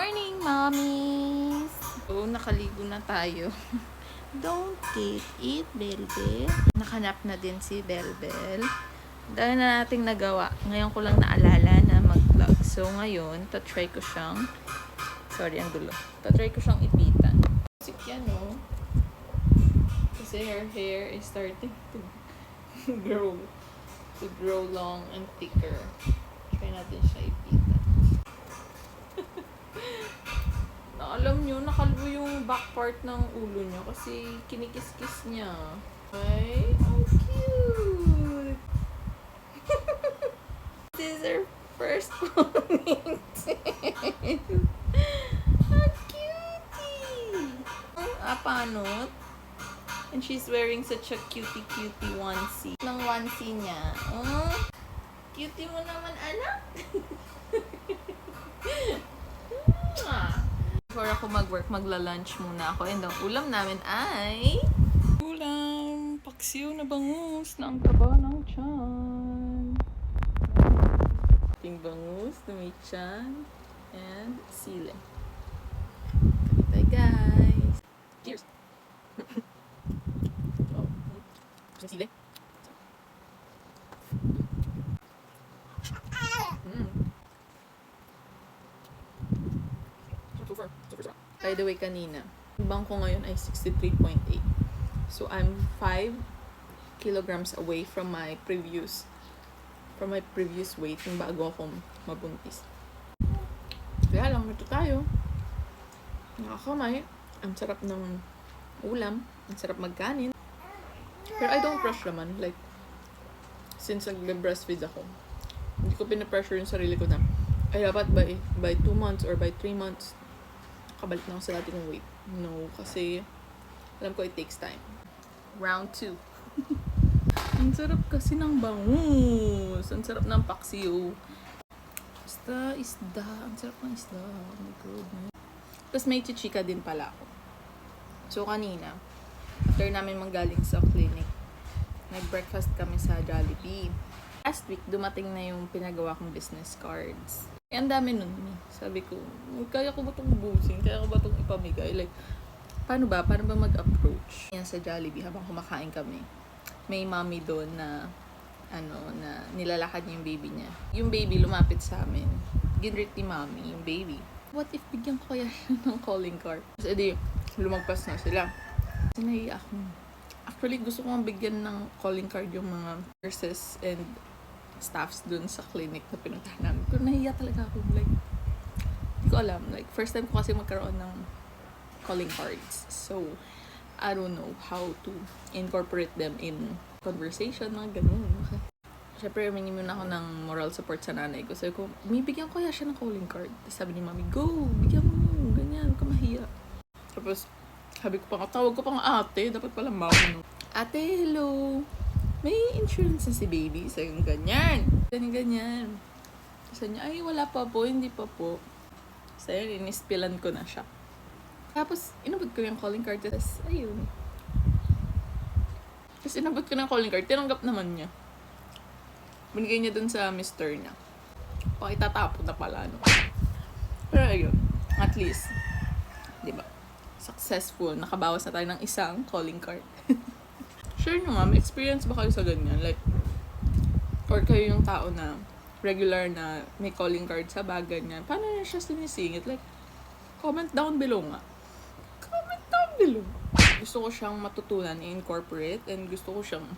morning, mommies! So, nakaligo na tayo. Don't eat, Belbel. Nakanap na din si Belbel. Dahil na nating nagawa. Ngayon ko lang naalala na mag-vlog. So, ngayon, tatry ko siyang... Sorry, ang dulo. Tatry ko siyang ipitan. Sik yan, no? Kasi her hair is starting to grow long and thicker. Try natin siya ipitan. Alam nyo, nakalbo yung back part ng ulo niya kasi kinikis-kis niya. Ay, how cute! This is her first ponytail. How cutie! Apanot. And she's wearing such a cutie onesie. Ng onesie niya. Oh, cutie mo naman, anak. Before ako mag-work, magla-lunch muna ako. And ang ulam namin ay... Ulam! Paksiw na bangus na ang taba ng tiyan. Ting bangus na may tiyan. And sile. Bye guys! Cheers! Oh. Sile. By the way, kanina, yung bang ko ngayon ay 63.8. So, I'm 5 kilograms away from my previous weight yung bago akong mabuntis. Kaya lang, ito tayo. Nakakamay. Ang sarap ng ulam. Ang sarap magkanin. Pero I don't rush naman. Like, since nag-breastfeed ako, hindi ko pinapressure yung sarili ko na, ay dapat by 2 months or by 3 months, kabalik na ako sa dating weight. No, kasi alam ko it takes time. Round 2. Ang sarap kasi ng bangus. Ang sarap ng paksiw. Basta isda. Ang sarap ng isda. Oh my goodness. Tapos may chichika din pala ako. So kanina, after namin manggaling sa clinic, nag-breakfast kami sa Jollibee. Last week, dumating na yung pinagawa kong business cards. Ang dami nun. Sabi ko, kaya ko ba itong ubusin? Kaya ko ba itong ipamigay? Like, paano ba mag-approach? Yan sa Jollibee habang kumakain kami. May mommy doon na, na nilalakad niya yung baby niya. Yung baby lumapit sa amin. Ginrit ni mommy yung baby. What if bigyan ko kaya ng calling card? Kasi edi, lumagpas na sila. Kasi nahiya ako. Actually, gusto ko bigyan ng calling card yung mga nurses and staffs dun sa clinic na pinuntahan namin. Pero nahiya talaga ako. Like, hindi ko alam. Like, first time ko kasi magkaroon ng calling cards. So, I don't know how to incorporate them in conversation, mga ganun. Okay. Siyempre, humingi muna ako ng moral support sa nanay ko. Sabi ko, bigyan ko kaya siya ng calling card. Tapos sabi ni mami, go! Bigyan mo! Ganyan, huwag ka mahiya. Tapos, sabi ko pa, tawag ko pa nga ate. Dapat pala mami. Ate, hello! May insurance na si baby. Sabi ko, ganyan. Ganyan. Sabi niya, ay, wala pa po. Hindi pa po. Sabi, inispilan ko na siya. Tapos, inabot ko yung calling card. Tapos, ayun. Tapos, inabot ko ng calling card. Tinanggap naman niya. Binigay niya dun sa mister niya. Pakitatapon na pala, no? Pero, ayun. At least, di ba? Successful. Nakabawas na tayo ng isang calling card. Share nyo nga, may experience ba kayo sa ganyan? Like, or kayo yung tao na regular na may calling card sa bag, ganyan. Paano na siya sinisingit? Like, comment down below nga. Comment down below. Gusto ko siyang matutunan, i-incorporate, and gusto ko siyang,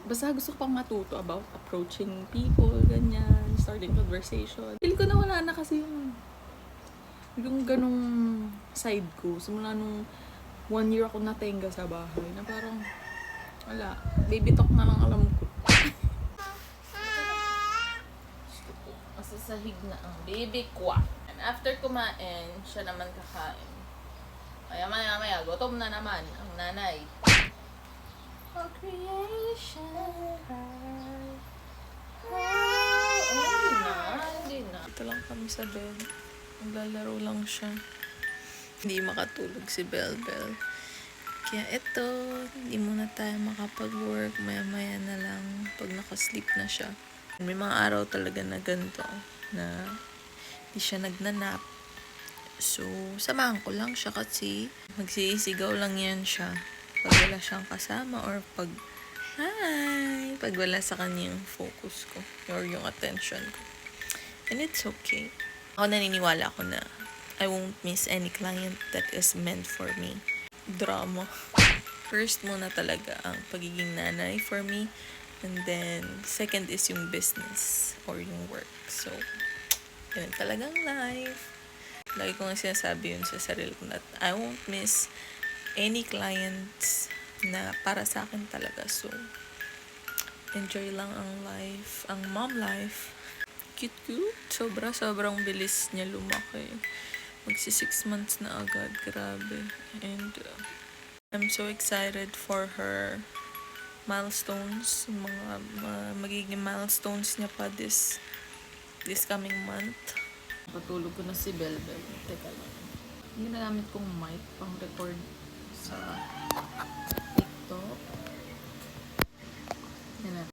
basta gusto ko pang matuto about approaching people, ganyan, starting conversation. Feel ko na wala na kasi yung ganong side ko. Simula nung 1 year ako natenga sa bahay na parang wala. Baby talk na lang alam ko. Masasahig na ang baby ko. And after kumain, siya naman kakain. Maya, gutom na naman ang nanay. Oh, creation. Hindi na. Ito lang kami sa bed. Naglalaro lang siya. Hindi makatulog si Belbel. Kaya eto, hindi muna tayo makapag-work. Maya-maya na lang pag nakasleep na siya. May mga araw talaga na ganito na hindi siya nagnanap. So, samahan ko lang siya kasi magsisigaw lang yan siya pag wala siyang kasama or pag pag wala sa kanya yung focus ko or yung attention ko. And it's okay. Ako naniniwala ako na I won't miss any client that is meant for me. Drama. First muna talaga ang pagiging nanay for me. And then, second is yung business or yung work. So, yun talagang life. Lagi ko nga sinasabi yun sa sarili ko that I won't miss any clients na para sa akin talaga. So, enjoy lang ang life, ang mom life. Cute. Sobrang bilis niya lumaki. Magsi 6 months na agad. Grabe. And I'm so excited for her milestones. Magiging milestones niya pa this coming month. Patulog ko na si Belbel. Teka lang. Ginagamit kong mic pang record sa TikTok. Yan na.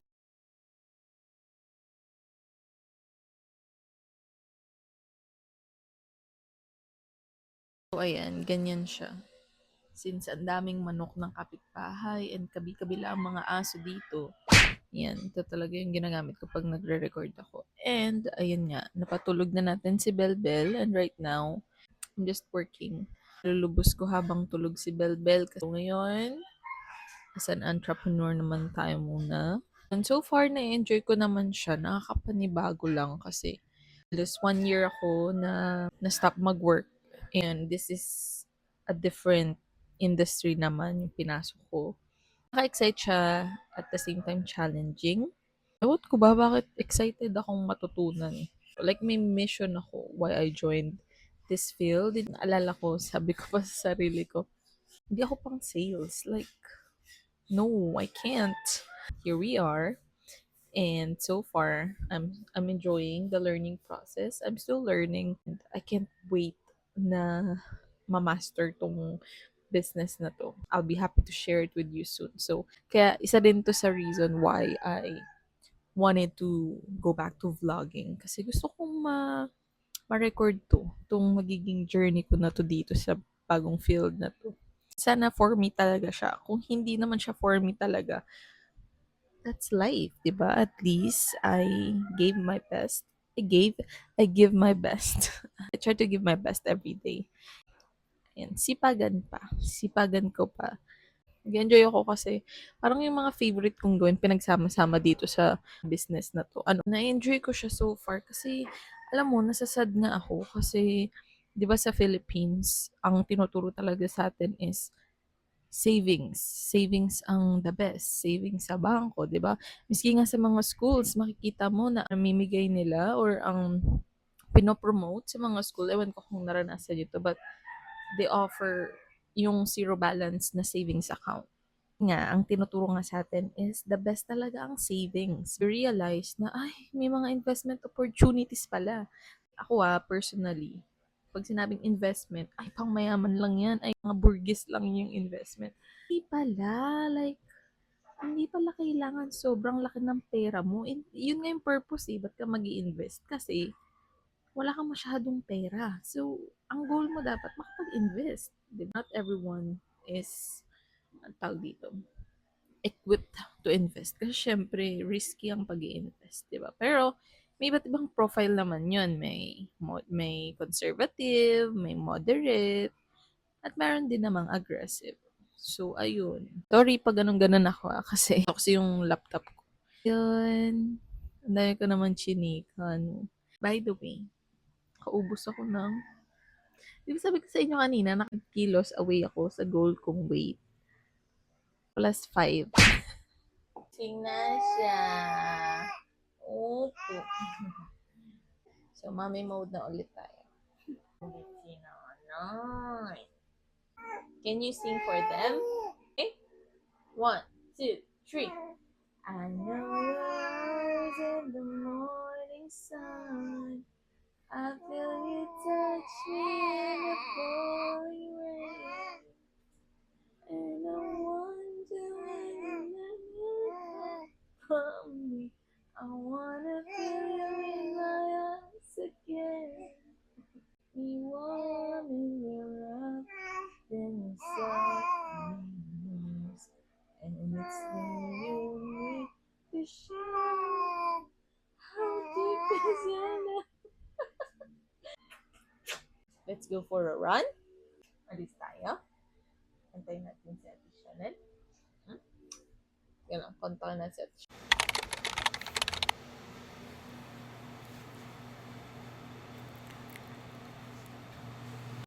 So, ayan. Ganyan siya. Since ang daming manok ng kapitbahay and kabi-kabila ang mga aso dito, yan, ito talaga yung ginagamit ko pag nagre-record ako. And, ayun nga, napatulog na natin si Belbel and right now, I'm just working. Lulubos ko habang tulog si Belbel. Kasi ngayon, as an entrepreneur naman tayo muna. And so far, na-enjoy ko naman siya. Nakakapanibago lang kasi just 1 year ako na-stop mag-work. And this is a different industry naman yung pinasok ko. Nakaka-excite siya at the same time challenging. Ewan ko ba bakit excited akong matutunan. Like may mission ako why I joined this field. Naalala ko, sabi ko pa sa sarili ko, hindi ako pang sales. Like, no, I can't. Here we are. And so far, I'm enjoying the learning process. I'm still learning. And I can't wait na ma-master tong business na to. I'll be happy to share it with you soon. So, kaya isa din to sa reason why I wanted to go back to vlogging. Kasi gusto kong ma-record to. Itong magiging journey ko na to dito sa bagong field na to. Sana for me talaga siya. Kung hindi naman siya for me talaga, that's life, 'di ba? At least I gave my best. I give my best. I try to give my best every day. Yan, sipagan ko pa. Nag-enjoy ako kasi parang yung mga favorite kong gawin pinagsama-sama dito sa business na 'to. Na-enjoy ko siya so far kasi alam mo nasasad nga ako kasi 'di ba sa Philippines, ang tinuturo talaga sa atin is savings. Savings ang the best. Savings sa bangko, 'di ba? Miski nga sa mga schools makikita mo na namimigay nila or ang pinopromote sa mga school, ewan ko kung naranasan niyo 'to, but they offer yung zero balance na savings account. Nga, ang tinuturo nga sa atin is the best talaga ang savings. We realize na, ay, may mga investment opportunities pala. Ako personally, pag sinabing investment, ay, pang mayaman lang yan, ay, mga burgess lang yung investment. Hindi pala, like, hindi pala kailangan sobrang laki ng pera mo. And yun nga yung purpose ba't ka mag invest Kasi, wala kang masyadong pera. So, ang goal mo dapat makapag-invest. Diba? Not everyone is, ang tawag dito, equipped to invest. Kasi syempre, risky ang pag invest di ba? Pero, may iba't ibang profile naman yun. May conservative, may moderate, at meron din namang aggressive. So, ayun. Sorry pag ganun-ganun ako kasi yung laptop ko. Yun. Ang dami ko naman chinikan. By the way, kaubos ako ng di ba sabi ko sa inyo kanina, nakakilos away ako sa goal kong weight. +5. Tingnan siya. Opo. So, mommy mode na ulit tayo. Can you sing for them? Okay? 1, 2, 3. I know your eyes in the morning sun. I feel you touch me in the pouring rain. And I wonder when you from me. I wanna feel you in my eyes again. me warm in your wrath, then inside me, and it's when you need to share. How deep is your love? Let's go for a run. Alis tayo. Antayin natin si Ate Chanel. Yan lang, kontakin natin si Ate Chanel.